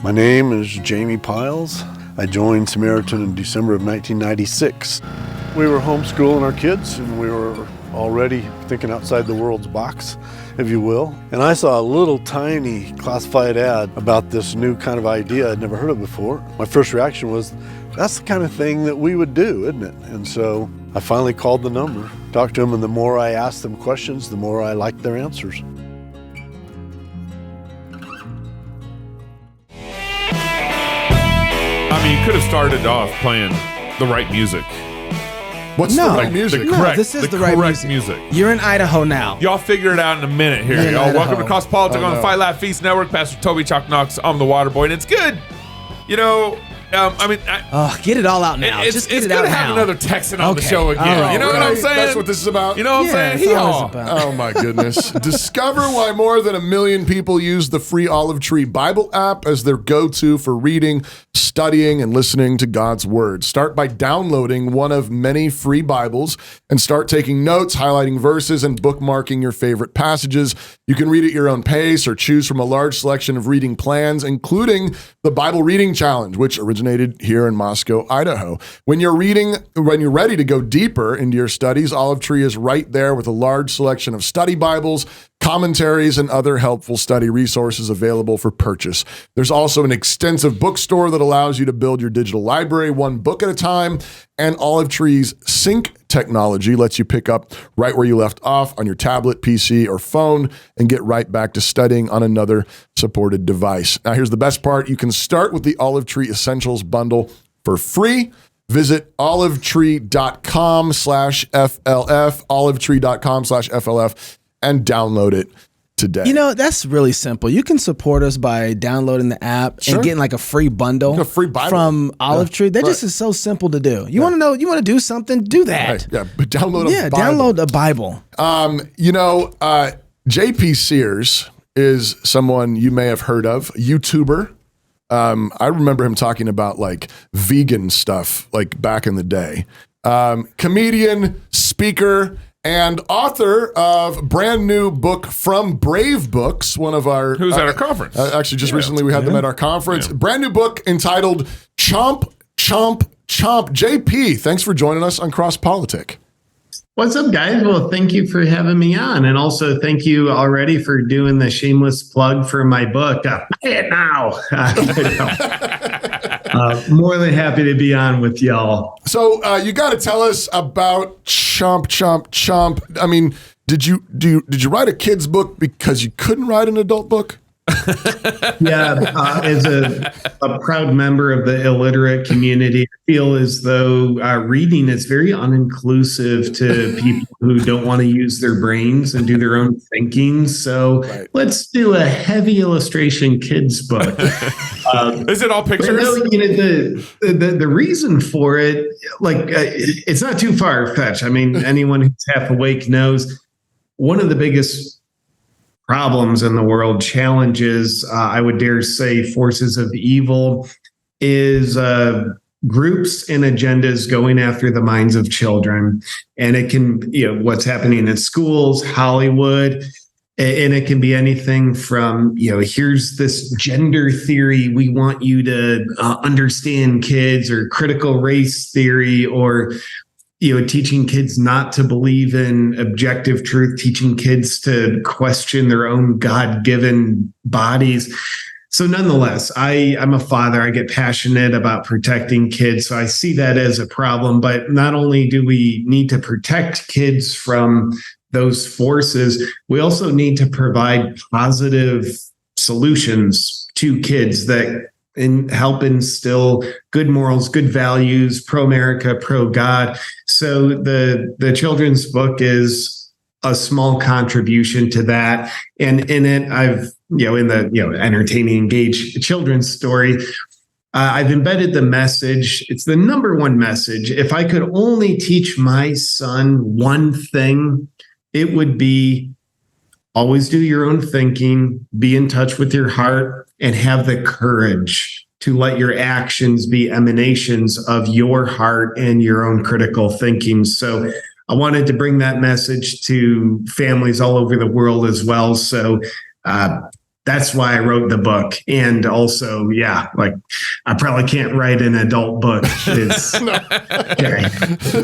My name is Jamie Piles. I joined Samaritan in December of 1996. We were homeschooling our kids and we were already thinking outside the world's box, if you will. And I saw a little tiny classified ad about this new kind of idea I'd never heard of before. My first reaction was, that's the kind of thing that we would do, isn't it? And so I finally called the number, talked to them, and the more I asked them questions, the more I liked their answers. I mean, you could have started off playing the right music. What's the right music? This is the right music. You're in Idaho now. Y'all figure it out in a minute here. Y'all, welcome to CrossPolitic on the Fight Laugh Feast Network. Pastor Toby Chalk Knox, I'm the water boy, and it's good. You know, get it all out now. It's good to have another Texan on the show again. Right. You know what I'm saying? That's what this is about. You know what I'm saying? Oh my goodness. Discover why more than 1 million people use the free Olive Tree Bible app as their go-to for reading, studying, and listening to God's Word. Start by downloading one of many free Bibles and start taking notes, highlighting verses, and bookmarking your favorite passages. You can read at your own pace or choose from a large selection of reading plans, including the Bible Reading Challenge, which originated here in Moscow, Idaho. When you're ready to go deeper into your studies, Olive Tree is right there with a large selection of study Bibles, commentaries, and other helpful study resources available for purchase. There's also an extensive bookstore that allows you to build your digital library one book at a time, and Olive Tree's sync technology lets you pick up right where you left off on your tablet, PC, or phone and get right back to studying on another supported device. Now, here's the best part. You can start with the Olive Tree Essentials bundle for free. Visit olivetree.com/FLF, olivetree.com/FLF, and download it today. You know, that's really simple. You can support us by downloading the app and getting like a free bundle from Olive Tree. That just is so simple to do. You want to know, you want to do something, do that. Right. Yeah, but download a Bible. Download a Bible. JP Sears is someone you may have heard of, YouTuber. I remember him talking about like vegan stuff like back in the day. Comedian, speaker, and author of brand new book from Brave Books, one of our... Who's at our conference. Actually, just recently we had them at our conference. Yeah. Brand new book entitled Chomp, Chomp, Chomp. JP, thanks for joining us on CrossPolitic. What's up, guys? Well, thank you for having me on. And also thank you already for doing the shameless plug for my book. Buy it now. More than happy to be on with y'all. So you got to tell us about Chomp, Chomp, Chomp. I mean, did you write a kid's book because you couldn't write an adult book? As a proud member of the illiterate community, I feel as though reading is very uninclusive to people who don't want to use their brains and do their own thinking. So let's do a heavy illustration kids book. Is it all pictures? No, the reason for it, it's not too far-fetched. I mean, anyone who's half awake knows one of the biggest problems in the world, challenges, I would dare say forces of evil, is groups and agendas going after the minds of children. And it can, what's happening in schools, Hollywood, and it can be anything from, here's this gender theory we want you to understand, kids, or critical race theory, or teaching kids not to believe in objective truth, teaching kids to question their own God-given bodies. So nonetheless, I'm a father. I get passionate about protecting kids. So I see that as a problem. But not only do we need to protect kids from those forces, we also need to provide positive solutions to kids that help instill good morals, good values, pro-America, pro-God. So the children's book is a small contribution to that. And in it, I've, in the, entertaining, engaged children's story, I've embedded the message. It's the number one message. If I could only teach my son one thing, it would be always do your own thinking, be in touch with your heart, and have the courage to let your actions be emanations of your heart and your own critical thinking. So I wanted to bring that message to families all over the world as well. So that's why I wrote the book. And also, like I probably can't write an adult book. It's,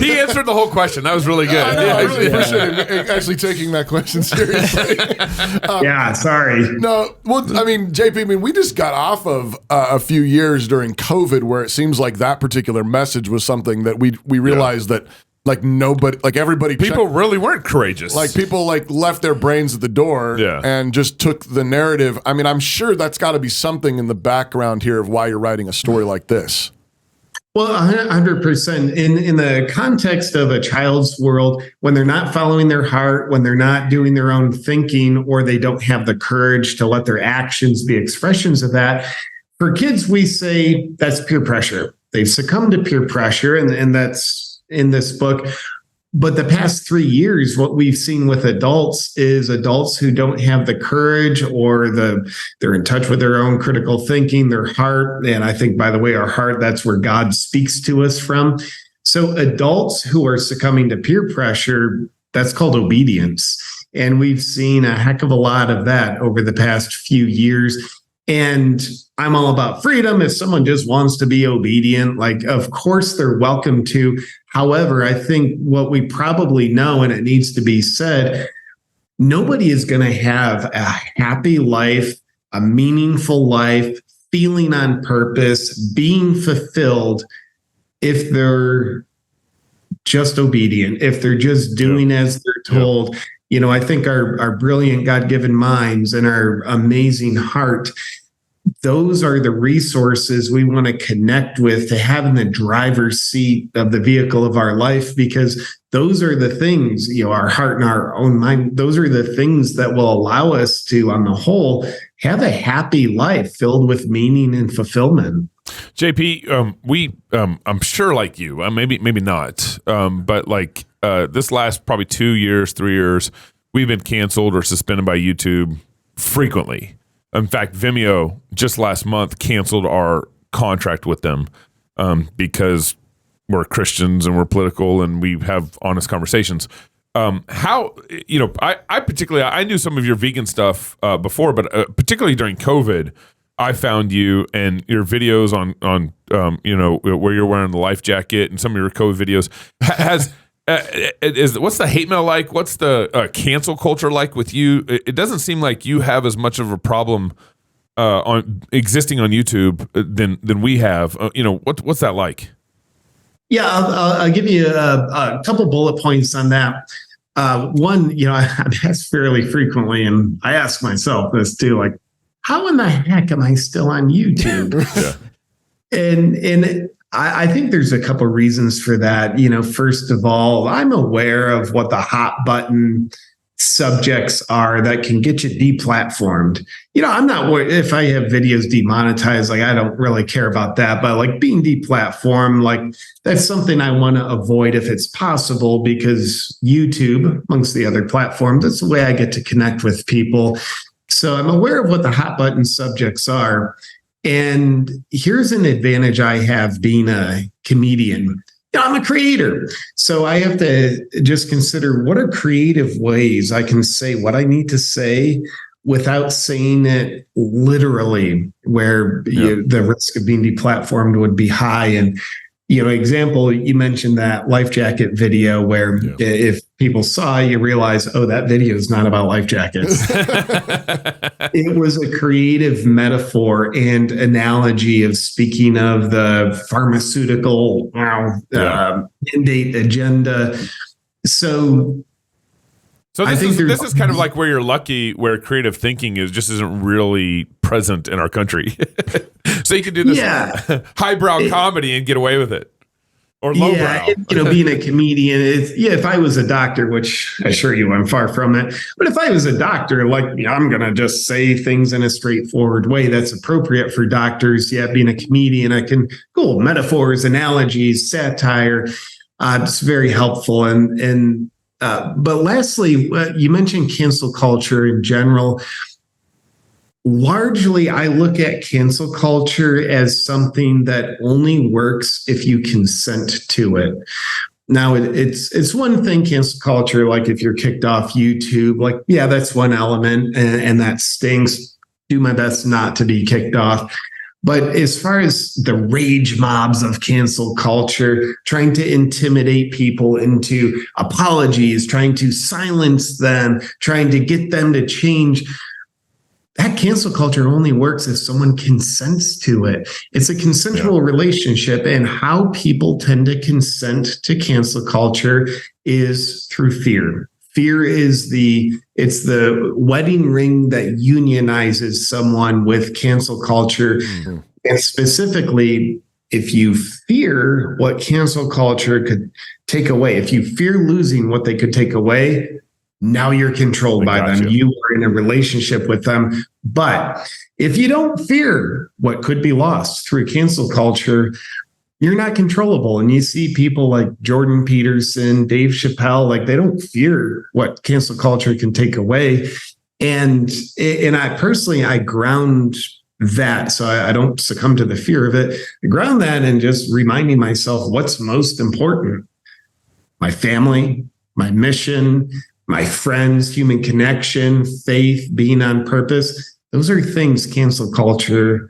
He answered the whole question. That was really good. I really appreciate him actually taking that question seriously. Sorry. No, well, I mean, JP, we just got off of a few years during COVID where it seems like that particular message was something that we realized that like nobody, like everybody, people really weren't courageous. Like people like left their brains at the door and just took the narrative. I mean, I'm sure that's got to be something in the background here of why you're writing a story like this. Well, 100%. In the context of a child's world, when they're not following their heart, when they're not doing their own thinking, or they don't have the courage to let their actions be expressions of that, for kids, we say that's peer pressure. They've succumbed to peer pressure, and that's in this book. But the past 3 years, what we've seen with adults is adults who don't have the courage or they're in touch with their own critical thinking, their heart. And I think, by the way, our heart, that's where God speaks to us from. So adults who are succumbing to peer pressure, that's called obedience. And we've seen a heck of a lot of that over the past few years. And I'm all about freedom. If someone just wants to be obedient, like, of course they're welcome to. However, I think what we probably know, and it needs to be said, nobody is going to have a happy life, a meaningful life, feeling on purpose, being fulfilled if they're just obedient, if they're just doing as they're told. You know, I think our brilliant God-given minds and our amazing heart, those are the resources we want to connect with to have in the driver's seat of the vehicle of our life, because those are the things, our heart and our own mind, those are the things that will allow us to, on the whole, have a happy life filled with meaning and fulfillment. JP, I'm sure like you, maybe not, but like this last probably 2 years, 3 years, we've been canceled or suspended by YouTube frequently. In fact, Vimeo just last month canceled our contract with them because we're Christians and we're political and we have honest conversations. I knew some of your vegan stuff before, but particularly during COVID, I found you and your videos on where you're wearing the life jacket and some of your COVID videos what's the hate mail like? What's the cancel culture like with you? It doesn't seem like you have as much of a problem on existing on YouTube than we have. What's that like? Yeah, I'll give you a couple bullet points on that. One, I'm asked fairly frequently, and I ask myself this too, like, how in the heck am I still on YouTube? And I think there's a couple reasons for that. First of all, I'm aware of what the hot button subjects are that can get you deplatformed. I'm not worried if I have videos demonetized, like I don't really care about that, but like being deplatformed, like that's something I want to avoid if it's possible, because YouTube, amongst the other platforms, that's the way I get to connect with people. So I'm aware of what the hot button subjects are. And here's an advantage I have being a comedian. I'm a creator. So I have to just consider what are creative ways I can say what I need to say without saying it literally, where the risk of being deplatformed would be high. And, example, you mentioned that life jacket video where if people saw, you realize, oh, that video is not about life jackets. It was a creative metaphor and analogy of speaking of the pharmaceutical mandate agenda. So this is kind of like where you're lucky, where creative thinking isn't really present in our country. So you can do this highbrow comedy and get away with it. Or lowbrow. Being a comedian, if I was a doctor, which I assure you I'm far from that, but if I was a doctor, I'm going to just say things in a straightforward way that's appropriate for doctors. Being a comedian, I can go metaphors, analogies, satire. It's very helpful. But lastly, you mentioned cancel culture in general. Largely, I look at cancel culture as something that only works if you consent to it. Now, it's one thing, cancel culture, like if you're kicked off YouTube, that's one element and that stings. do my best not to be kicked off. But as far as the rage mobs of cancel culture, trying to intimidate people into apologies, trying to silence them, trying to get them to change, that cancel culture only works if someone consents to it. It's a consensual relationship, and how people tend to consent to cancel culture is through fear. Fear is the wedding ring that unionizes someone with cancel culture. Mm-hmm. And specifically, if you fear what cancel culture could take away, if you fear losing what they could take away, now you're controlled by them. You are in a relationship with them. But if you don't fear what could be lost through cancel culture, you're not controllable. And you see people like Jordan Peterson, Dave Chappelle, like they don't fear what cancel culture can take away. And I personally, I ground that so I don't succumb to the fear of it. I ground that and just reminding myself what's most important. My family, my mission, my friends, human connection, faith, being on purpose. Those are things cancel culture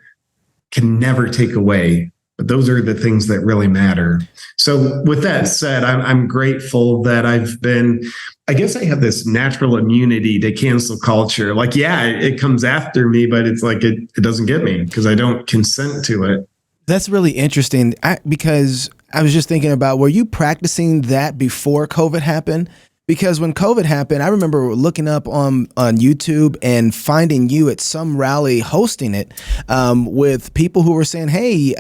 can never take away. But those are the things that really matter. So with that said, I'm grateful that I guess I have this natural immunity to cancel culture. Like, yeah, it comes after me, but it's like it doesn't get me because I don't consent to it. That's really interesting because I was just thinking about, were you practicing that before COVID happened? Because when COVID happened, I remember looking up on YouTube and finding you at some rally hosting it with people who were saying, hey,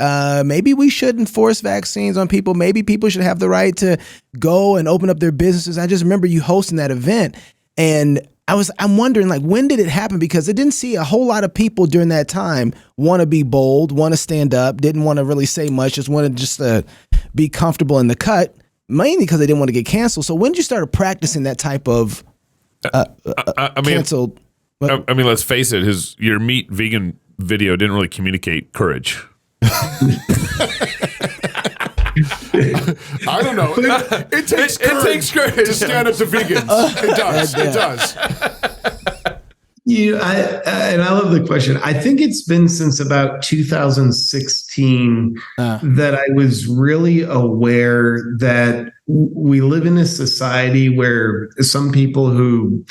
maybe we shouldn't force vaccines on people. Maybe people should have the right to go and open up their businesses. I just remember you hosting that event. And I'm wondering, like, when did it happen? Because I didn't see a whole lot of people during that time want to be bold, want to stand up, didn't want to really say much, just wanted to be comfortable in the cut. Mainly because they didn't want to get canceled. So when did you start practicing that type of canceled? I mean, let's face it. Your meat vegan video didn't really communicate courage. I don't know. It takes courage to stand up to vegans. It does. It does. And I love the question. I think it's been since about 2016 that I was really aware that we live in a society where some people who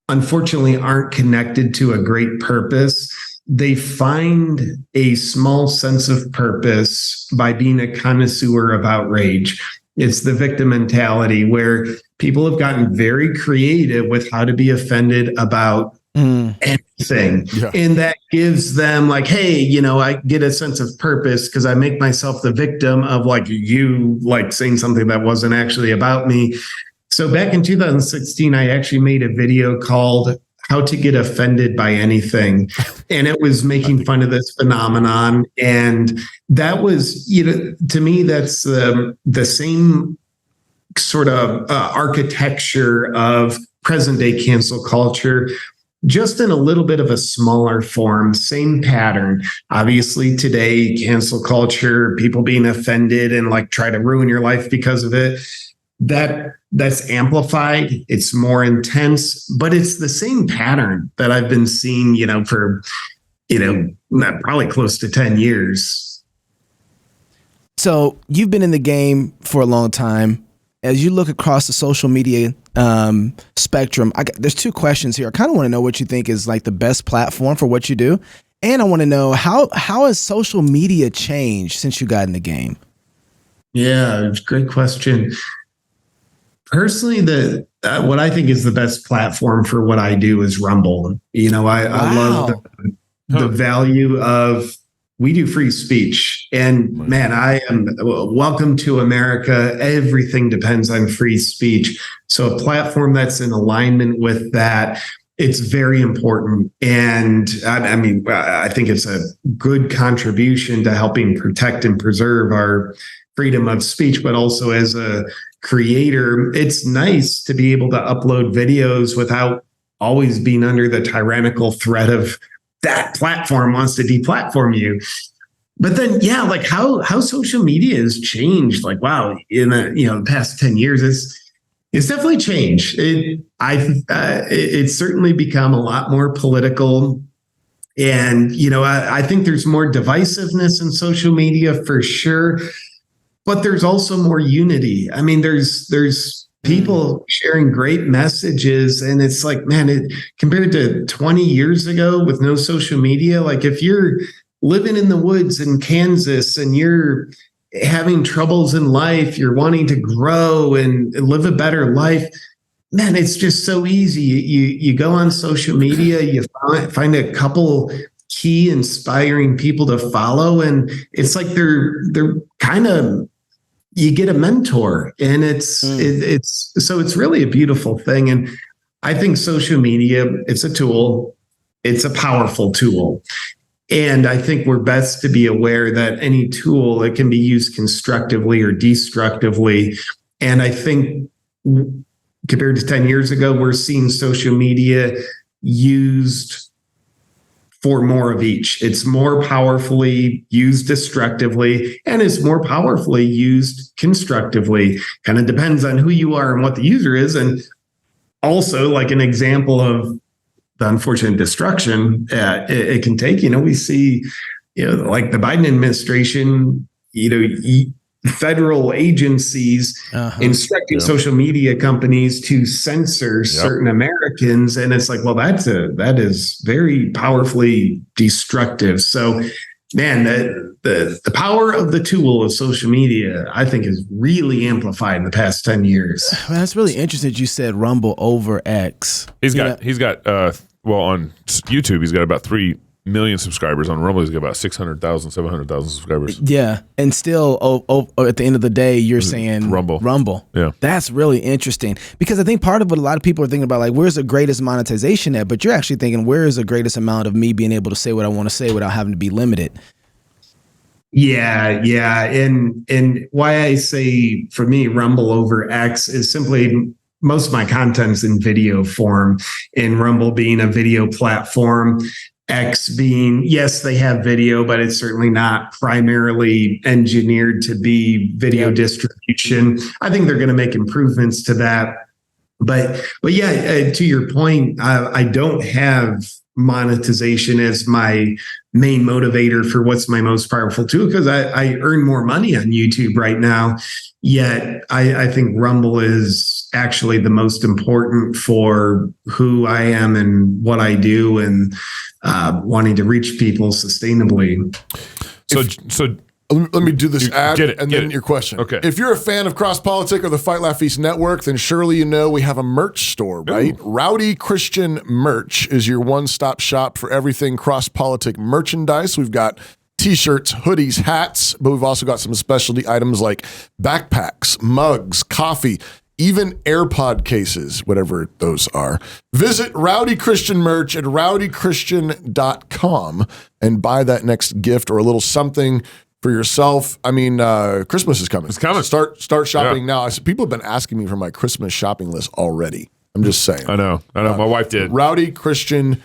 unfortunately aren't connected to a great purpose, they find a small sense of purpose by being a connoisseur of outrage. It's the victim mentality where people have gotten very creative with how to be offended about anything. Yeah. And that gives them like, hey, I get a sense of purpose because I make myself the victim of like you like saying something that wasn't actually about me. So back in 2016, I actually made a video called How to Get Offended by Anything. And it was making fun of this phenomenon. And that was, to me, that's the same sort of architecture of present day cancel culture, just in a little bit of a smaller form, same pattern. Obviously today, cancel culture, people being offended and like try to ruin your life because of it, that's amplified. It's more intense, but it's the same pattern that I've been seeing, for, probably close to 10 years. So you've been in the game for a long time. As you look across the social media spectrum, there's two questions here. I kind of want to know what you think is like the best platform for what you do. And I want to know how has social media changed since you got in the game? Yeah, great question. Personally, what I think is the best platform for what I do is Rumble. I love the value of, we do free speech. And man, I am welcome to America. Everything depends on free speech. So a platform that's in alignment with that, it's very important. And I think it's a good contribution to helping protect and preserve our freedom of speech, but also as a creator, it's nice to be able to upload videos without always being under the tyrannical threat of that platform wants to deplatform you. But then, yeah, like how social media has changed. Like, wow, in the past 10 years, it's definitely changed. It's certainly become a lot more political. And, I think there's more divisiveness in social media for sure, but there's also more unity. I mean, there's people sharing great messages, and it's like, man, compared to 20 years ago with no social media, like if you're living in the woods in Kansas and you're having troubles in life, you're wanting to grow and live a better life, man, it's just so easy. You go on social media, you find a couple key inspiring people to follow, and it's like they're kind of, you get a mentor, and it's really a beautiful thing. And I think social media, it's a tool, it's a powerful tool. And I think we're best to be aware that any tool, it can be used constructively or destructively. And I think compared to 10 years ago, we're seeing social media used for more of each. It's more powerfully used destructively, and it's more powerfully used constructively. Kind of depends on who you are and what the user is. And also, like an example of the unfortunate destruction it can take, we see, like the Biden administration, federal agencies instructing social media companies to censor certain Americans. And it's like, well, that is very powerfully destructive. So, man, the power of the tool of social media, I think, is really amplified in the past 10 years. Man, that's really interesting that you said Rumble over X. He's got on YouTube, he's got about 3 million subscribers. On Rumble, he's got about 600,000, 700,000 subscribers. Yeah, and still, at the end of the day, you're saying Rumble. Yeah, that's really interesting, because I think part of what a lot of people are thinking about, like, where's the greatest monetization at? But you're actually thinking, where is the greatest amount of me being able to say what I want to say without having to be limited? Yeah, and why I say, for me, Rumble over X is simply most of my content's in video form, and Rumble being a video platform. X being, yes, they have video, but it's certainly not primarily engineered to be video distribution. I think they're going to make improvements to that. But yeah, to your point, I don't have monetization as my main motivator for what's my most powerful tool, because I earn more money on YouTube right now. Yet I think Rumble is actually the most important for who I am and what I do, and wanting to reach people sustainably. So let me do this ad and then your question. Okay. If you're a fan of CrossPolitic or the Fight Laugh Feast Network, then surely you know we have a merch store, right? Ooh. Rowdy Christian Merch is your one-stop shop for everything CrossPolitic merchandise. We've got T-shirts, hoodies, hats, but we've also got some specialty items like backpacks, mugs, coffee, even AirPod cases, whatever those are. Visit Rowdy Christian Merch at rowdychristian.com and buy that next gift or a little something for yourself. I mean, Christmas is coming. It's coming. Start shopping now. People have been asking me for my Christmas shopping list already. I'm just saying. I know. My wife did. rowdychristian.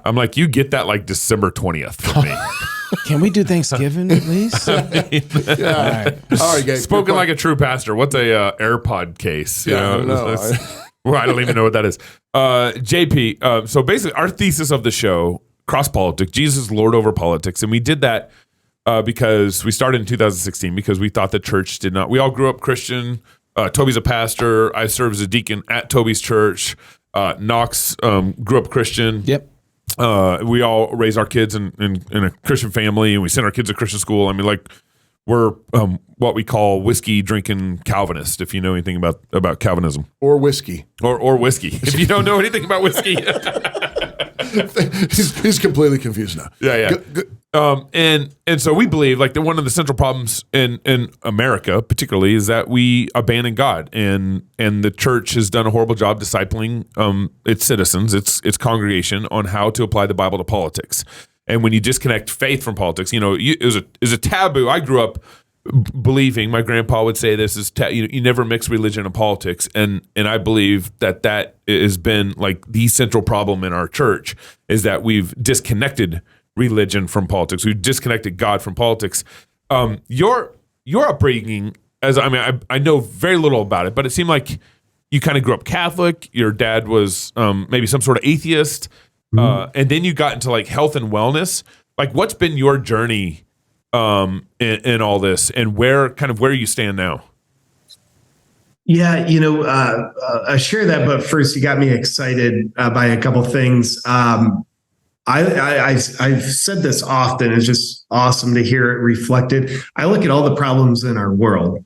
I'm like, you get that like December 20th for me. Can we do Thanksgiving at least? Yeah. All right, guys. Spoken like a true pastor. What's a AirPod case? I don't even know what that is. JP, so basically our thesis of the show, CrossPolitic, Jesus Lord over politics. And we did that because we started in 2016 because we thought the church did not. We all grew up Christian. Toby's a pastor. I serve as a deacon at Toby's church. Knox grew up Christian. Yep. We all raise our kids in a Christian family, and we send our kids to Christian school. I mean, like, we're what we call whiskey drinking Calvinist, if you know anything about Calvinism. Or whiskey. Or whiskey. If you don't know anything about whiskey. he's completely confused now. Yeah. And so we believe, like, that one of the central problems in America particularly is that we abandon God, and the church has done a horrible job discipling its citizens, its congregation, on how to apply the Bible to politics. And when you disconnect faith from politics, it was a taboo. I grew up believing, my grandpa would say this is you never mix religion and politics, and I believe that has been like the central problem in our church, is that we've disconnected religion from politics. We've disconnected God from politics. Your upbringing, I know very little about it, but it seemed like you kind of grew up Catholic. Your dad was maybe some sort of atheist. and then you got into like health and wellness. Like, what's been your journey in all this, and where you stand now? Yeah, I share that, but first you got me excited by a couple things. I've said this often. It's just awesome to hear it reflected. I look at all the problems in our world,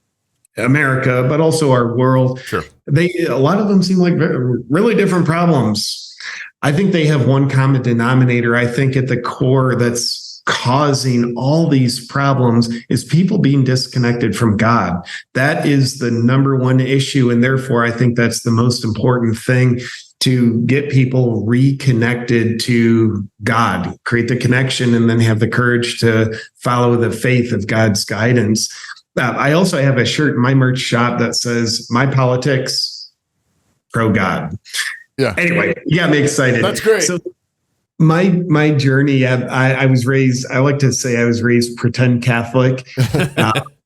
America, but also our world. Sure. A lot of them seem like really different problems. I think they have one common denominator. I think at the core that's causing all these problems is people being disconnected from God. That is the number one issue. And therefore, I think that's the most important thing, to get people reconnected to God, create the connection, and then have the courage to follow the faith of God's guidance. I also have a shirt in my merch shop that says, "My politics, pro God." Yeah. Anyway, you got me excited. That's great. So my journey, I was raised, I like to say I was raised pretend Catholic.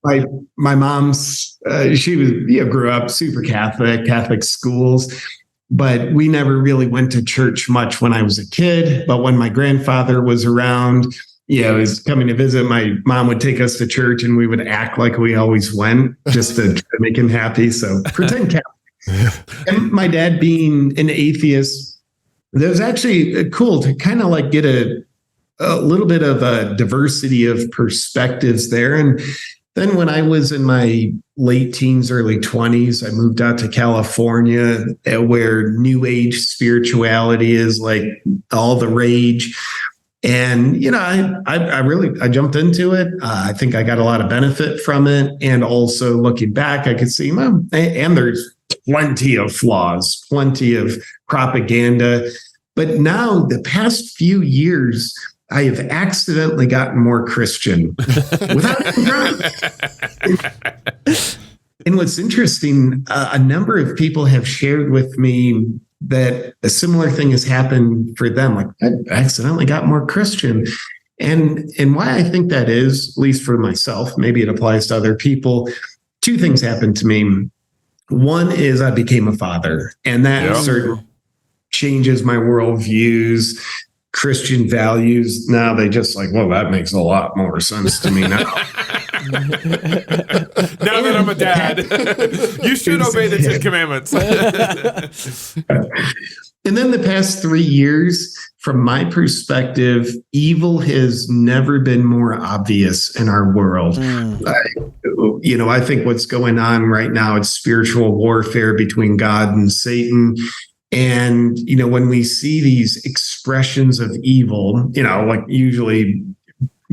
My mom's, she was, grew up super Catholic schools, but we never really went to church much when I was a kid. But when my grandfather was around, was coming to visit, my mom would take us to church and we would act like we always went just to try to make him happy. So pretend Catholic. And my dad being an atheist, that was actually cool to kind of like get a little bit of a diversity of perspectives there. And then when I was in my late teens, early 20s, I moved out to California, where New Age spirituality is like all the rage. And, I jumped into it. I think I got a lot of benefit from it. And also looking back, I could see, and there's plenty of flaws, plenty of propaganda. But now the past few years, I have accidentally gotten more Christian without even trying. And what's interesting, a number of people have shared with me that a similar thing has happened for them. Like, I accidentally got more Christian. And why I think that is, at least for myself, maybe it applies to other people, two things happened to me. One is I became a father, and that certainly changes my worldviews, Christian values. Now they just like, well, that makes a lot more sense to me now. Now that I'm a dad, you should obey the 10 Commandments. And then the past 3 years, from my perspective, evil has never been more obvious in our world. I think what's going on right now, it's spiritual warfare between God and Satan. And, when we see these expressions of evil, like usually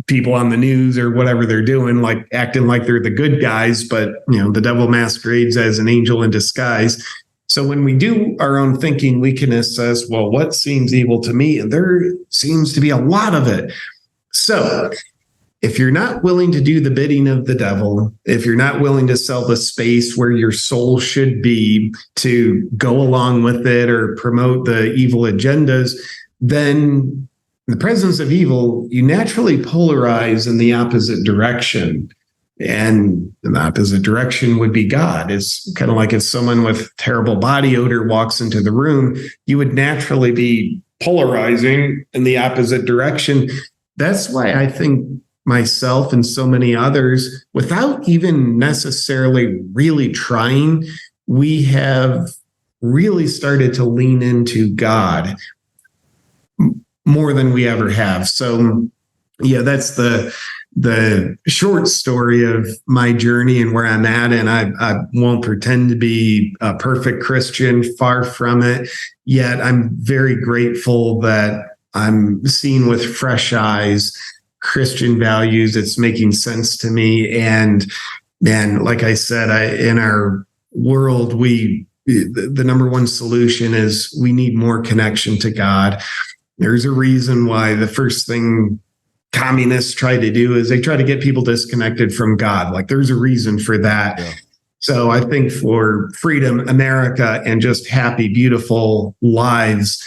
people on the news or whatever they're doing, like acting like they're the good guys, but, the devil masquerades as an angel in disguise. So when we do our own thinking, we can assess, well, what seems evil to me? And there seems to be a lot of it. So if you're not willing to do the bidding of the devil, if you're not willing to sell the space where your soul should be to go along with it or promote the evil agendas, then in the presence of evil, you naturally polarize in the opposite direction. And the opposite direction would be God. It's kind of like if someone with terrible body odor walks into the room, you would naturally be polarizing in the opposite direction. That's why I think myself and so many others, without even necessarily really trying, we have really started to lean into God more than we ever have. So, that's the short story of my journey and where I'm at. And I won't pretend to be a perfect Christian, far from it. Yet I'm very grateful that I'm seeing with fresh eyes Christian values. It's making sense to me. And like I said, in our world, the number one solution is we need more connection to God. There's a reason why the first thing communists try to do is they try to get people disconnected from God. Like, there's a reason for that. Yeah. So I think for freedom, America, and just happy, beautiful lives,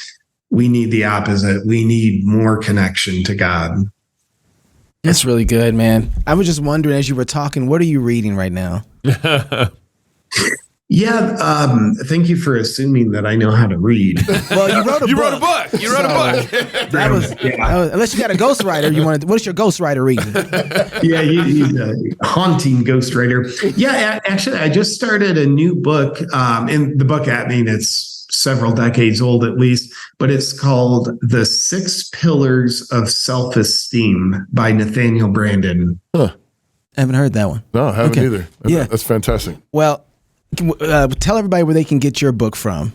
we need the opposite. We need more connection to God. That's really good, man. I was just wondering, as you were talking, what are you reading right now? Yeah, thank you for assuming that I know how to read. Well, you wrote a You book. wrote a book. You wrote a book. That was, unless you got a ghostwriter, you wanted. What's your ghostwriter reading? Yeah, he's a haunting ghostwriter. Yeah, actually, I just started a new book. And the book, I mean, it's several decades old at least, but it's called The 6 Pillars of Self-Esteem by Nathaniel Branden. Huh. I haven't heard that one. No, I haven't Okay. either. Yeah. That's fantastic. Well, tell everybody where they can get your book from.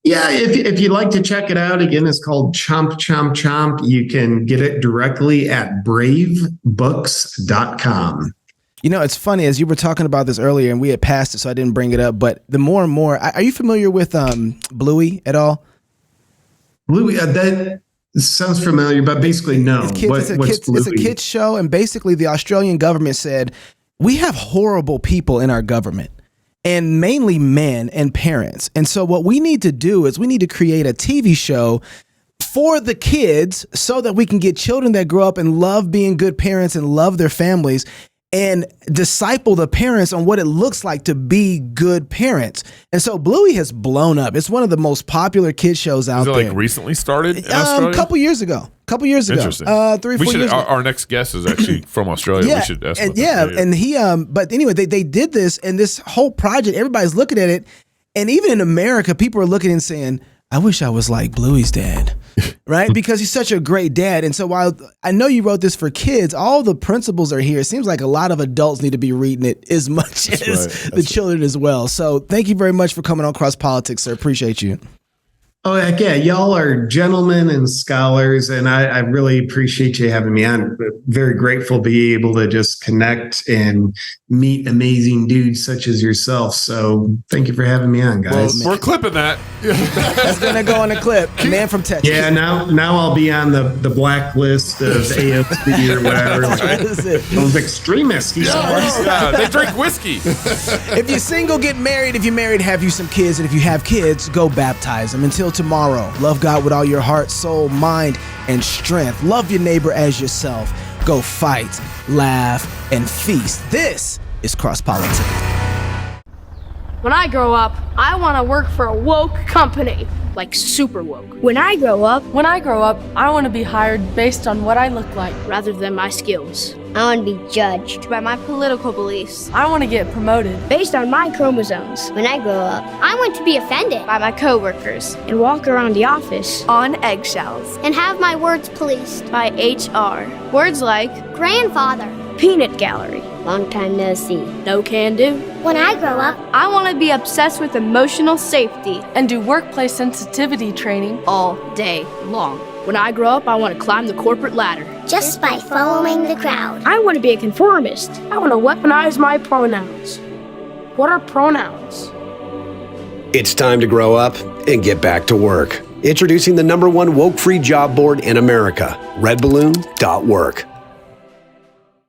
Yeah, if you'd like to check it out, again, it's called Chomp, Chomp, Chomp. You can get it directly at bravebooks.com. You know, it's funny, as you were talking about this earlier, and we had passed it, so I didn't bring it up, but the more and more, are you familiar with Bluey at all? Bluey, that sounds familiar, but basically no. It's a kids show, and basically the Australian government said, we have horrible people in our government, and mainly men and parents. And so what we need to do is we need to create a TV show for the kids so that we can get children that grow up and love being good parents and love their families and disciple the parents on what it looks like to be good parents. And so Bluey has blown up. It's one of the most popular kids shows out Is it there. like recently started in Australia? A couple years ago. Interesting. 3-4 years ago. Our next guest is actually from Australia. We should ask about that. And he but anyway, they did this, and this whole project, everybody's looking at it, and even in America, people are looking and saying, I wish I was like Bluey's dad, right? Because he's such a great dad. And so while I know you wrote this for kids, all the principles are here. It seems like a lot of adults need to be reading it as much as the children as well. So thank you very much for coming on CrossPolitic, sir. Appreciate you. Oh, heck yeah. Y'all are gentlemen and scholars, and I really appreciate you having me on. Very grateful to be able to just connect and meet amazing dudes such as yourself. So thank you for having me on, guys. We're clipping that. That's going to go on the clip. Man from Texas. Yeah, now I'll be on the blacklist of AFC or whatever. That's it. Those extremists. Yeah, they drink whiskey. If you're single, get married. If you're married, have you some kids. And if you have kids, go baptize them. Until tomorrow, love God with all your heart, soul, mind, and strength. Love your neighbor as yourself. Go fight, laugh, and feast. This is CrossPolitic. When I grow up, I want to work for a woke company, like super woke. When I grow up, I want to be hired based on what I look like rather than my skills. I want to be judged By my political beliefs, I want to get promoted based on my chromosomes. When I grow up, I want to be offended by my coworkers and walk around the office on eggshells and have my words policed by HR. Words like grandfather, peanut gallery, long time no see. no can do. When I grow up, I want to be obsessed with emotional safety and do workplace sensitivity training all day long. When I grow up, I want to climb the corporate ladder just by following the crowd. I want to be a conformist. I want to weaponize my pronouns. What are pronouns? It's time to grow up and get back to work. Introducing the #1 woke-free job board in America, redballoon.work.